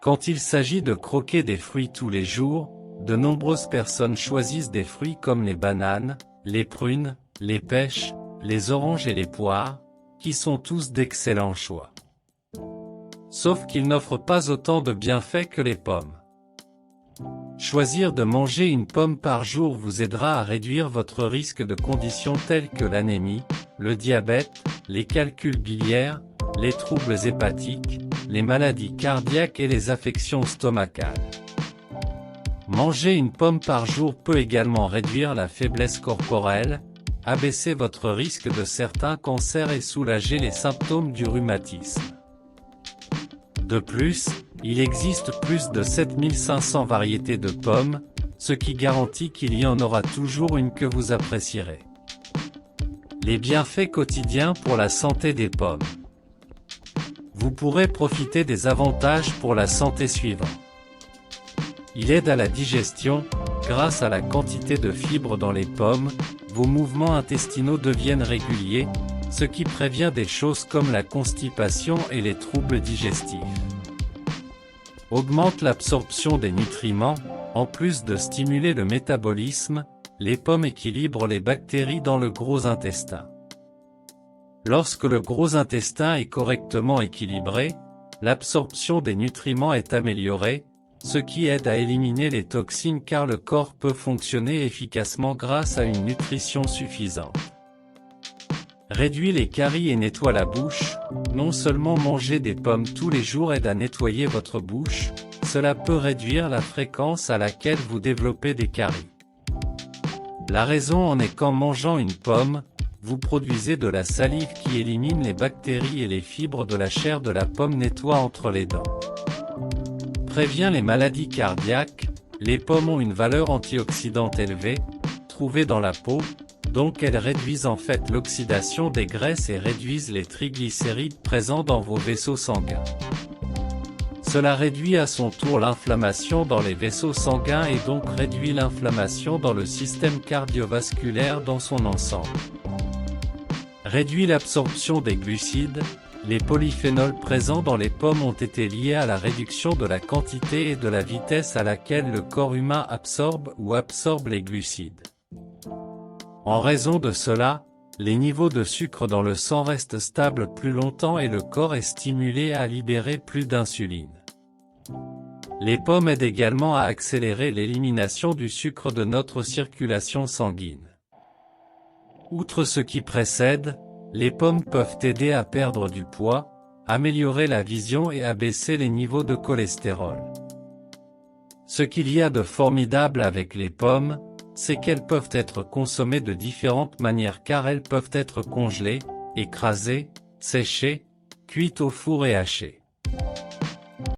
Quand il s'agit de croquer des fruits tous les jours, de nombreuses personnes choisissent des fruits comme les bananes, les prunes, les pêches, les oranges et les poires, qui sont tous d'excellents choix. Sauf qu'ils n'offrent pas autant de bienfaits que les pommes. Choisir de manger une pomme par jour vous aidera à réduire votre risque de conditions telles que l'anémie, le diabète, les calculs biliaires, les troubles hépatiques, les maladies cardiaques et les affections stomacales. Manger une pomme par jour peut également réduire la faiblesse corporelle, abaisser votre risque de certains cancers et soulager les symptômes du rhumatisme. De plus, il existe plus de 7500 variétés de pommes, ce qui garantit qu'il y en aura toujours une que vous apprécierez. Les bienfaits quotidiens pour la santé des pommes. Vous pourrez profiter des avantages pour la santé suivants. Il aide à la digestion, grâce à la quantité de fibres dans les pommes, vos mouvements intestinaux deviennent réguliers, ce qui prévient des choses comme la constipation et les troubles digestifs. Augmente l'absorption des nutriments, en plus de stimuler le métabolisme, les pommes équilibrent les bactéries dans le gros intestin. Lorsque le gros intestin est correctement équilibré, l'absorption des nutriments est améliorée, ce qui aide à éliminer les toxines car le corps peut fonctionner efficacement grâce à une nutrition suffisante. Réduit les caries et nettoie la bouche. Non seulement manger des pommes tous les jours aide à nettoyer votre bouche, cela peut réduire la fréquence à laquelle vous développez des caries. La raison en est qu'en mangeant une pomme, vous produisez de la salive qui élimine les bactéries et les fibres de la chair de la pomme nettoie entre les dents. Prévient les maladies cardiaques, les pommes ont une valeur antioxydante élevée, trouvée dans la peau, donc elles réduisent en fait l'oxydation des graisses et réduisent les triglycérides présents dans vos vaisseaux sanguins. Cela réduit à son tour l'inflammation dans les vaisseaux sanguins et donc réduit l'inflammation dans le système cardiovasculaire dans son ensemble. Réduit l'absorption des glucides. Les polyphénols présents dans les pommes ont été liés à la réduction de la quantité et de la vitesse à laquelle le corps humain absorbe les glucides. En raison de cela, les niveaux de sucre dans le sang restent stables plus longtemps et le corps est stimulé à libérer plus d'insuline. Les pommes aident également à accélérer l'élimination du sucre de notre circulation sanguine. Outre ce qui précède, les pommes peuvent aider à perdre du poids, améliorer la vision et abaisser les niveaux de cholestérol. Ce qu'il y a de formidable avec les pommes, c'est qu'elles peuvent être consommées de différentes manières car elles peuvent être congelées, écrasées, séchées, cuites au four et hachées.